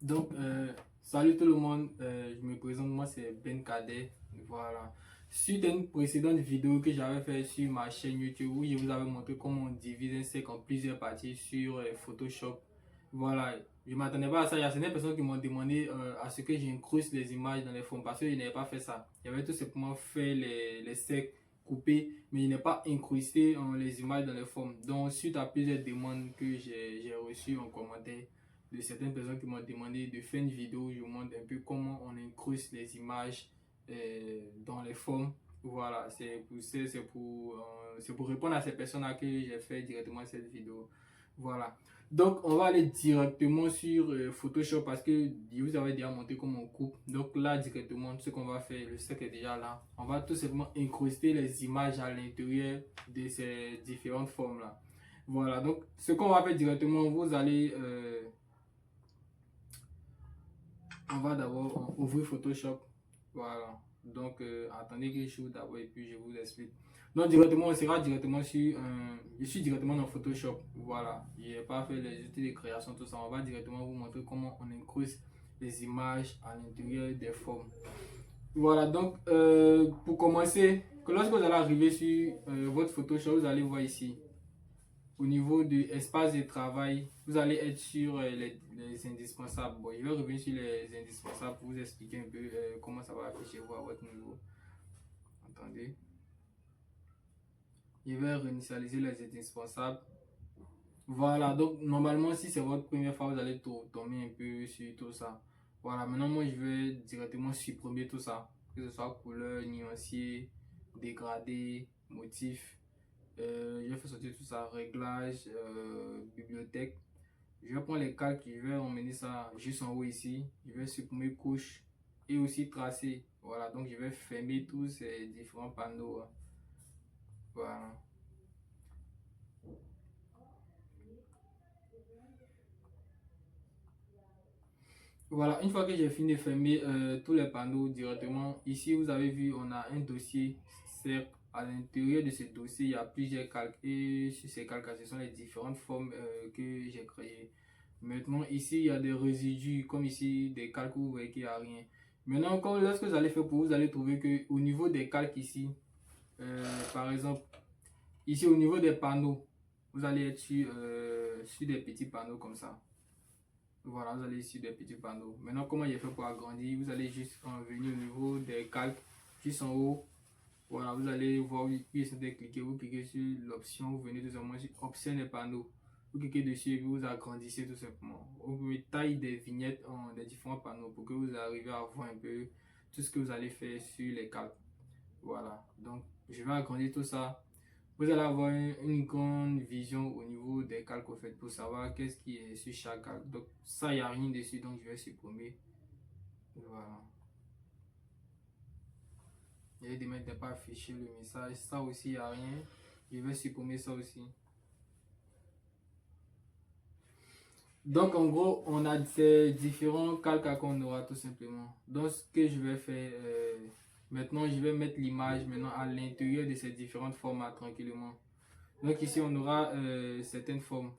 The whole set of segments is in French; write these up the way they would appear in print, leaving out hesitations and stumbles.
Donc, salut tout le monde, je me présente, moi c'est Ben Kader, voilà. Suite à une précédente vidéo que j'avais fait sur ma chaîne YouTube où je vous avais montré comment on divise un sec en plusieurs parties sur Photoshop, voilà. Je m'attendais pas à ça, il y a certaines personnes qui m'ont demandé à ce que j'incruste les images dans les fonds parce que je n'avais pas fait ça. J'avais tout simplement fait les secs coupés, mais je n'ai pas incrusté les images dans les formes. Donc, suite à plusieurs demandes que j'ai reçues en commentaire, de certaines personnes qui m'ont demandé de faire une vidéo où je vous montre un peu comment on incruste les images dans les formes. Voilà, c'est pour répondre à ces personnes-là que j'ai fait directement cette vidéo. Voilà. Donc, on va aller directement sur Photoshop parce que je vous avais déjà montré comment on coupe. Donc là, directement, ce qu'on va faire, le sec est déjà là. On va tout simplement incruster les images à l'intérieur de ces différentes formes-là. Voilà, donc ce qu'on va faire directement, vous allez on va d'abord ouvrir Photoshop. Voilà. Donc, attendez que je d'abord et puis je vous explique. Donc, directement, on sera directement sur. Je suis directement dans Photoshop. Voilà. Je n'ai pas fait les outils de création, tout ça. On va directement vous montrer comment on incruste les images à l'intérieur des formes. Voilà. Donc, pour commencer, que lorsque vous allez arriver sur votre Photoshop, vous allez voir ici au niveau de espace de travail, vous allez être sur les indispensables. Bon, je vais revenir sur les indispensables pour vous expliquer un peu comment ça va afficher vous à votre niveau. Attendez. Je vais réinitialiser les indispensables. Voilà, donc normalement, si c'est votre première fois, vous allez tomber un peu sur tout ça. Voilà, maintenant, moi, je vais directement supprimer tout ça. Que ce soit couleur, nuancier, dégradé, motif. Je vais faire sortir tout ça, réglage, bibliothèque. Je vais prendre les calques, je vais emmener ça juste en haut ici. Je vais supprimer couche et aussi tracer. Voilà, donc je vais fermer tous ces différents panneaux. Voilà. Voilà, une fois que j'ai fini de fermer tous les panneaux directement, ici vous avez vu, on a un dossier. C'est à l'intérieur de ce dossier, il y a plusieurs calques et sur ces calques, ce sont les différentes formes que j'ai créées. Maintenant, ici, il y a des résidus, comme ici, des calques où vous voyez qu'il n'y a rien. Maintenant, lorsque vous allez faire pour vous allez trouver que au niveau des calques ici, par exemple, ici au niveau des panneaux, vous allez être sur des petits panneaux comme ça. Voilà, vous allez sur des petits panneaux. Maintenant, comment j'ai fait pour agrandir? Vous allez juste venir au niveau des calques, juste en haut. Voilà, vous allez voir où il de cliquer. Vous cliquez sur l'option, vous venez tout simplement sur option des panneaux. Vous cliquez dessus et vous agrandissez tout simplement. Vous pouvez tailler des vignettes des différents panneaux pour que vous arriviez à voir un peu tout ce que vous allez faire sur les calques. Voilà, donc je vais agrandir tout ça. Vous allez avoir une grande vision au niveau des calques au fait pour savoir qu'est-ce qui est sur chaque calque. Donc ça, il n'y a rien dessus, donc je vais supprimer. Voilà. Il y a des mecs pas affiché le message. Ça aussi, il n'y a rien. Je vais supprimer ça aussi. Donc en gros, on a ces différents calques qu'on aura tout simplement. Donc ce que je vais faire, maintenant je vais mettre l'image maintenant à l'intérieur de ces différentes formats tranquillement. Donc ici on aura certaines formes.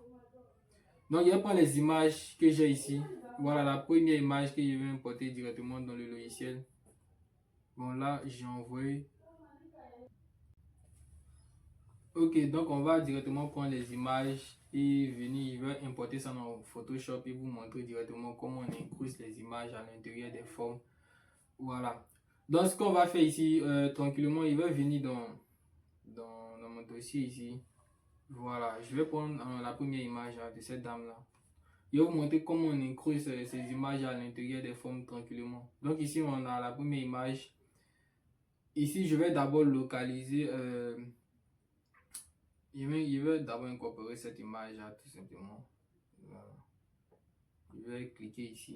Donc je vais prendre les images que j'ai ici. Voilà la première image que je vais importer directement dans le logiciel. Bon là j'ai envoyé. Ok, donc on va directement prendre les images et venir, je vais importer ça dans Photoshop et vous montrer directement comment on incruste les images à l'intérieur des formes. Voilà. Donc ce qu'on va faire ici, tranquillement, il va venir dans mon dossier ici. Voilà, je vais prendre la première image de cette dame-là. Je vais vous montrer comment on incruste ces images à l'intérieur des formes tranquillement. Donc ici, on a la première image. Ici, je vais d'abord localiser. Je vais d'abord incorporer cette image là, tout simplement. Voilà. Je vais cliquer ici.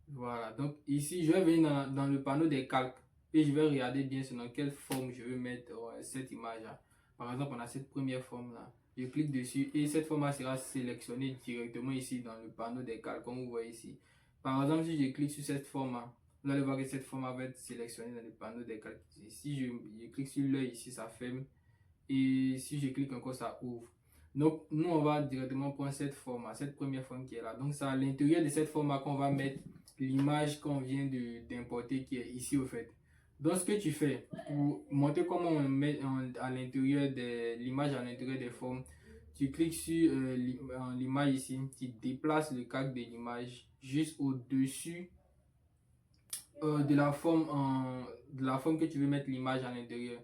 Voilà, donc ici, je vais venir dans le panneau des calques et je vais regarder bien sur dans quelle forme je veux mettre cette image là. Par exemple, on a cette première forme là. Je clique dessus et cette forme là sera sélectionnée directement ici dans le panneau des calques, comme vous voyez ici. Par exemple, si je clique sur cette forme là, vous allez voir que cette forme va être sélectionnée dans le panneau des calques. Si je clique sur l'œil ici, ça ferme. Et si je clique encore, ça ouvre. Donc, nous, on va directement prendre cette forme, cette première forme qui est là. Donc, c'est à l'intérieur de cette forme qu'on va mettre l'image qu'on vient d'importer qui est ici au fait. Donc, ce que tu fais pour montrer comment on met à l'intérieur de l'image, à l'intérieur des formes, tu cliques sur l'image ici, tu déplaces le calque de l'image juste au-dessus de la forme que tu veux mettre l'image à l'intérieur.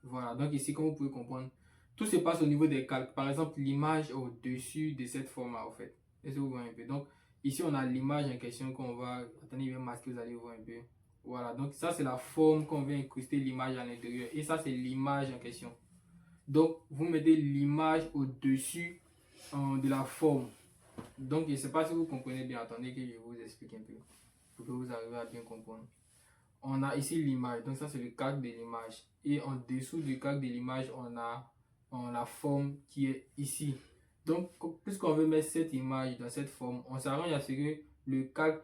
Voilà, donc ici, comme vous pouvez comprendre, tout se passe au niveau des calques. Par exemple, l'image au-dessus de cette forme-là, en fait. Est-ce que vous voyez un peu? Donc, ici, on a l'image en question qu'on va... Attendez, je vais masquer, vous allez voir un peu. Voilà, donc ça, c'est la forme qu'on veut incruster l'image à l'intérieur. Et ça, c'est l'image en question. Donc, vous mettez l'image au-dessus de la forme. Donc, je ne sais pas si vous comprenez bien. Attendez que je vous explique un peu pour que vous arriviez à bien comprendre. On a ici l'image, donc ça c'est le calque de l'image. Et en dessous du calque de l'image, on a la forme qui est ici. Donc, puisqu'on veut mettre cette image dans cette forme, on s'arrange à ce que le calque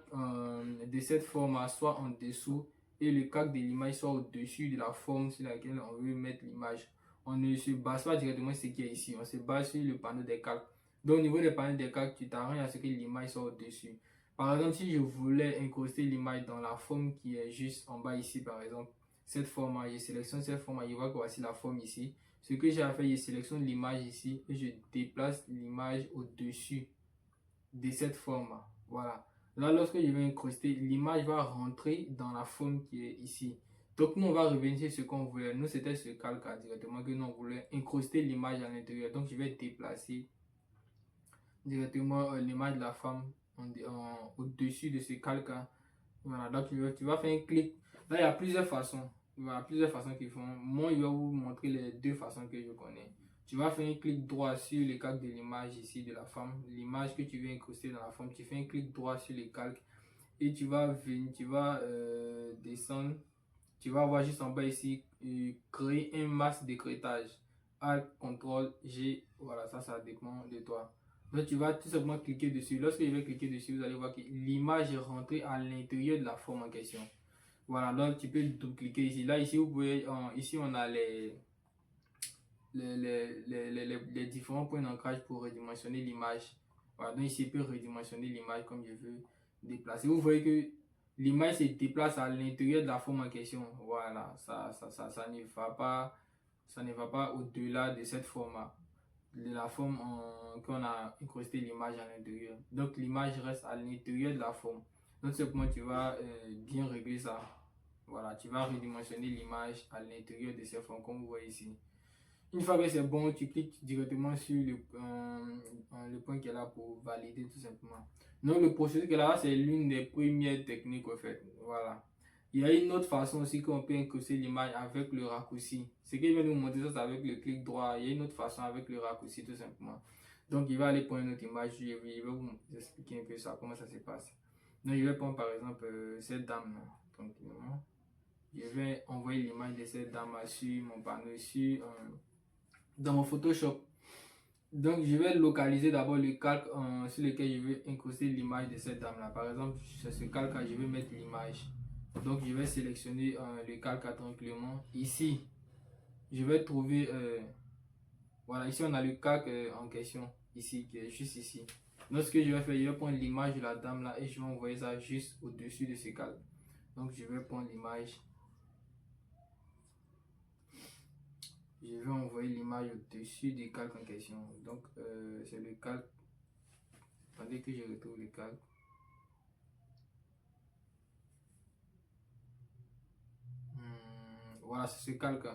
de cette forme soit en dessous et le calque de l'image soit au-dessus de la forme sur laquelle on veut mettre l'image. On ne se base pas directement sur ce qui est ici, on se base sur le panneau des calques. Donc, au niveau des panneaux des calques, tu t'arranges à ce que l'image soit au-dessus. Par exemple, si je voulais incruster l'image dans la forme qui est juste en bas ici, par exemple, cette forme, je sélectionne cette forme, je vois que voici la forme ici. Ce que j'ai à faire, je sélectionne l'image ici et je déplace l'image au-dessus de cette forme. Voilà. Là, lorsque je vais incruster, l'image va rentrer dans la forme qui est ici. Donc, nous, on va revenir sur ce qu'on voulait. Nous, c'était ce calque directement que nous, on voulait incruster l'image à l'intérieur. Donc, je vais déplacer directement l'image de la femme au-dessus de ce calque. Voilà, donc tu vas faire un clic. Là, il y a plusieurs façons. Il y a plusieurs façons qu'ils font. Moi, je vais vous montrer les deux façons que je connais. Tu vas faire un clic droit sur le calque de l'image ici de la femme. L'image que tu veux incruster dans la forme. Tu fais un clic droit sur le calque. Et tu vas venir, tu vas descendre. Tu vas voir juste en bas ici, créer un masque d'écrêtage. Alt, CTRL, G. Voilà, ça dépend de toi. Donc tu vas tout simplement cliquer dessus. Lorsque je vais cliquer dessus, vous allez voir que l'image est rentrée à l'intérieur de la forme en question. Voilà, donc tu peux cliquer ici. Là, ici, vous pouvez, ici on a les différents points d'ancrage pour redimensionner l'image. Voilà, donc ici, je peux redimensionner l'image comme je veux déplacer. Vous voyez que l'image se déplace à l'intérieur de la forme en question. Voilà, ça ne va pas au-delà de cette forme de la forme qu'on a incrusté l'image à l'intérieur. Donc l'image reste à l'intérieur de la forme. Donc c'est comment tu vas bien régler ça. Voilà, tu vas redimensionner l'image à l'intérieur de ces formes comme vous voyez ici. Une fois que c'est bon, tu cliques directement sur le point qui est là pour valider tout simplement. Donc le processus qui est là, c'est l'une des premières techniques en fait. Voilà. Il y a une autre façon aussi qu'on peut incruster l'image avec le raccourci. Ce que je vais vous montrer, ça c'est avec le clic droit. Il y a une autre façon avec le raccourci tout simplement. Donc il va aller prendre une autre image. Je vais vous expliquer un peu ça, comment ça se passe. Donc je vais prendre par exemple cette dame là, tranquillement. Je vais envoyer l'image de cette dame sur mon panneau sur dans mon Photoshop. Donc je vais localiser d'abord le calque sur lequel je veux incruster l'image de cette dame là. Par exemple, sur ce calque là, je vais mettre l'image. Donc je vais sélectionner le calque tranquillement. Ici, je vais trouver, voilà, ici on a le calque en question, ici, qui est juste ici. Donc ce que je vais faire, je vais prendre l'image de la dame là et je vais envoyer ça juste au-dessus de ce calque. Donc je vais prendre l'image. Je vais envoyer l'image au-dessus du calque en question. Donc c'est le calque. Attendez que je retrouve le calque. Voilà, c'est ce calque.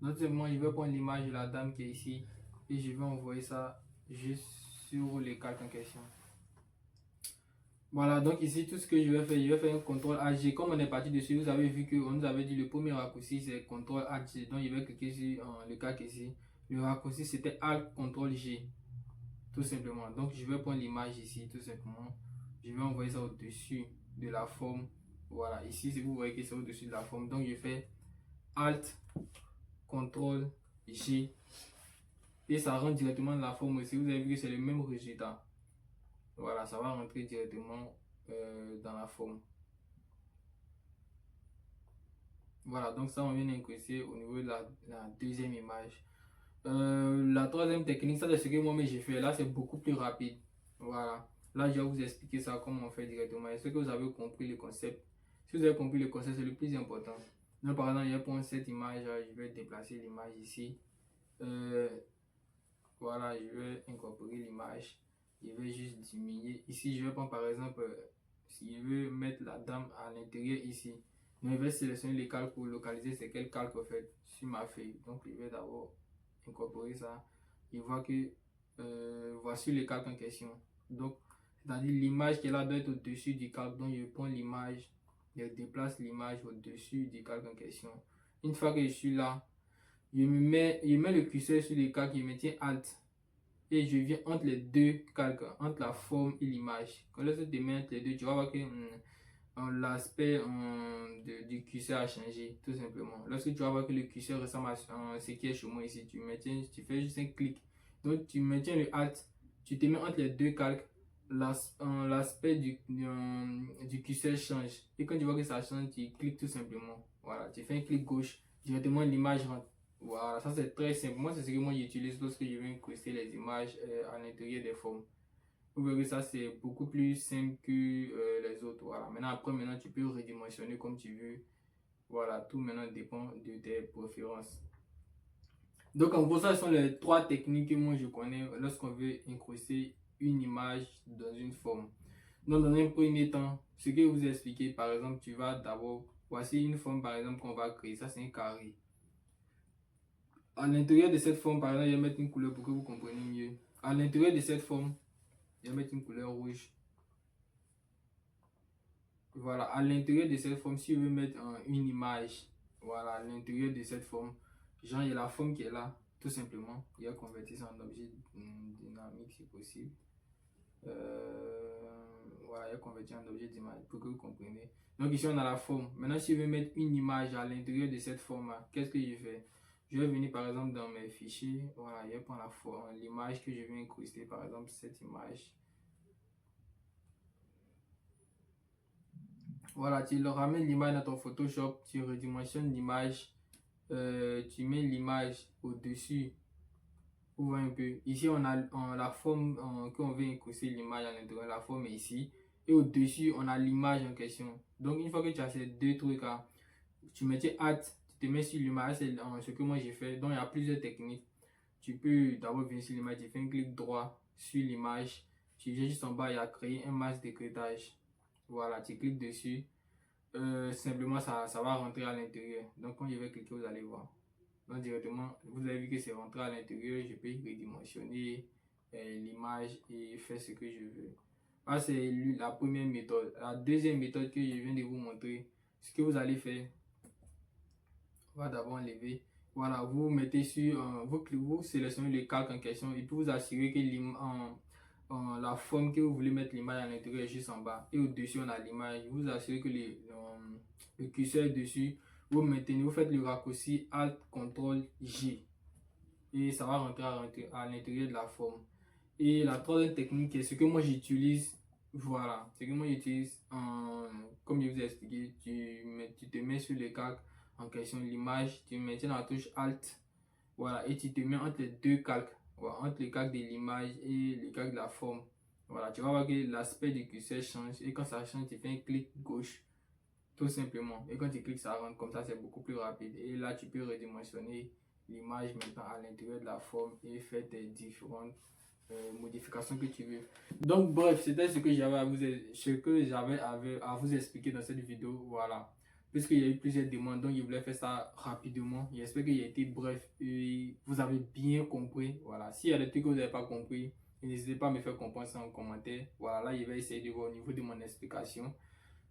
Donc moi je vais prendre l'image de la dame qui est ici et je vais envoyer ça juste sur le calque en question. Voilà, donc ici tout ce que je vais faire un CTRL AG. Comme on est parti dessus, vous avez vu qu'on nous avait dit le premier raccourci c'est CTRL AG. Donc je vais cliquer sur le calque ici. Le raccourci c'était Alt CTRL G. Tout simplement. Donc je vais prendre l'image ici tout simplement. Je vais envoyer ça au-dessus de la forme. Voilà, ici si vous voyez que c'est au-dessus de la forme. Donc je fais Alt CTRL G et ça rentre directement dans la forme aussi. Vous avez vu que c'est le même résultat. Voilà, ça va rentrer directement dans la forme. Voilà, donc ça on vient d'incruster au niveau de la deuxième image. La troisième technique, ça c'est ce que moi j'ai fait. Là, c'est beaucoup plus rapide. Voilà. Là, je vais vous expliquer ça, comment on fait directement. Est-ce que vous avez compris le concept? Si vous avez compris le concept, c'est le plus important. Donc, par exemple, je vais prendre cette image, je vais déplacer l'image ici. Voilà, je vais incorporer l'image. Je vais juste diminuer. Ici, je vais prendre par exemple, si je veux mettre la dame à l'intérieur ici. Donc, je vais sélectionner les calques pour localiser c'est quel calque en fait sur ma feuille. Donc, je vais d'abord incorporer ça. Je vois que voici le calque en question. Donc, c'est-à-dire l'image qui est là doit être au-dessus du calque. Donc, je prends l'image, je déplace l'image au-dessus du calque en question. Une fois que je suis là, je mets le curseur sur le calque, je me tiens Alt et je viens entre les deux calques, entre la forme et l'image. Quand tu te mets entre les deux, tu vas voir que l'aspect du curseur a changé, tout simplement. Lorsque tu vas voir que le curseur ressemble à ce qui est chez moi ici, tu fais juste un clic. Donc tu maintiens le Alt, tu te mets entre les deux calques, l'aspect du curseur change. Et quand tu vois que ça change, tu cliques tout simplement. Voilà, tu fais un clic gauche, directement l'image rentre. Voilà, ça c'est très simple. Moi, c'est ce que moi j'utilise lorsque je veux incruster les images à l'intérieur des formes. Vous verrez, ça c'est beaucoup plus simple que les autres. Voilà. Maintenant, tu peux redimensionner comme tu veux. Voilà, tout maintenant dépend de tes préférences. Donc, en gros, ça sont les trois techniques que moi je connais lorsqu'on veut incruster une image dans une forme. Donc, dans un premier temps, ce que vous expliquez, par exemple, tu vas d'abord, voici une forme par exemple qu'on va créer. Ça, c'est un carré. À l'intérieur de cette forme, par exemple, je vais mettre une couleur pour que vous compreniez mieux. À l'intérieur de cette forme, je vais mettre une couleur rouge. Voilà, à l'intérieur de cette forme, si je veux mettre une image, voilà, à l'intérieur de cette forme, genre il y a la forme qui est là, tout simplement. Il y a convertir ça en objet dynamique si possible. Voilà, il y a convertir en objet dynamique pour que vous compreniez. Donc ici on a la forme. Maintenant, si je veux mettre une image à l'intérieur de cette forme-là, qu'est-ce que je fais? Je vais venir par exemple dans mes fichiers, voilà, je vais prendre la forme, l'image que je veux incruster, par exemple cette image. Voilà, tu le ramènes l'image dans ton Photoshop, tu redimensionnes l'image, tu mets l'image au-dessus. Vous voyez un peu. Ici, on a la forme qu'on veut incruster l'image à l'intérieur. La forme est ici. Et au-dessus, on a l'image en question. Donc, une fois que tu as ces deux trucs-là, tu mets hâte, tu te mets sur l'image. C'est ce que moi j'ai fait. Donc, il y a plusieurs techniques. Tu peux d'abord venir sur l'image, tu fais un clic droit sur l'image. Tu viens juste en bas, il y a créer un masque d'écrêtage. Voilà, tu cliques dessus. Simplement ça va rentrer à l'intérieur. Donc quand je vais cliquer, vous allez voir. Donc directement, vous avez vu que c'est rentré à l'intérieur. Je peux redimensionner l'image et faire ce que je veux. Ça c'est la première méthode. La deuxième méthode que je viens de vous montrer, ce que vous allez faire, on va d'abord enlever. Voilà, vous mettez sur, vous sélectionnez le calque en question et puis vous assurez que la forme que vous voulez mettre l'image à l'intérieur est juste en bas. Et au-dessus, on a l'image. Vous assurez que le curseur est dessus. Vous maintenez, vous faites le raccourci Alt, CTRL, J. Et ça va rentrer à l'intérieur de la forme. Et la troisième technique est ce que moi j'utilise. Voilà, ce que moi j'utilise, comme je vous ai expliqué, tu te mets sur le calque en question l'image, tu maintiens la touche Alt, voilà, et tu te mets entre les deux calques, voilà, entre le calque de l'image et le calque de la forme. Voilà, tu vas voir que l'aspect du curseur change et quand ça change, tu fais un clic gauche, tout simplement. Et quand tu cliques, ça rentre comme ça, c'est beaucoup plus rapide. Et là, tu peux redimensionner l'image maintenant à l'intérieur de la forme et faire tes différentes modifications que tu veux. Donc bref, c'était ce que j'avais à vous expliquer dans cette vidéo. Voilà, puisqu'il y a eu plusieurs demandes, donc je voulais faire ça rapidement. J'espère qu'il a été bref et vous avez bien compris. Voilà, s'il y a des trucs que vous n'avez pas compris, n'hésitez pas à me faire comprendre ça en commentaire. Voilà, là je vais essayer de voir au niveau de mon explication.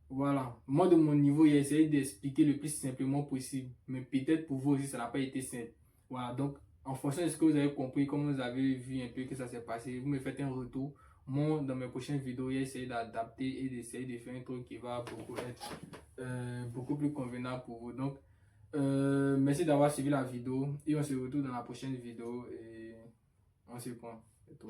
Voilà, moi de mon niveau, j'ai essayé d'expliquer le plus simplement possible, mais peut-être pour vous aussi ça n'a pas été simple. Voilà, donc en fonction de ce que vous avez compris, comme vous avez vu un peu que ça s'est passé, vous me faites un retour. Moi, dans mes prochaines vidéos, j'ai essayé d'adapter et d'essayer de faire un truc qui va être beaucoup plus convenable pour vous. Donc, merci d'avoir suivi la vidéo et on se retrouve dans la prochaine vidéo et on se prend. C'est tout.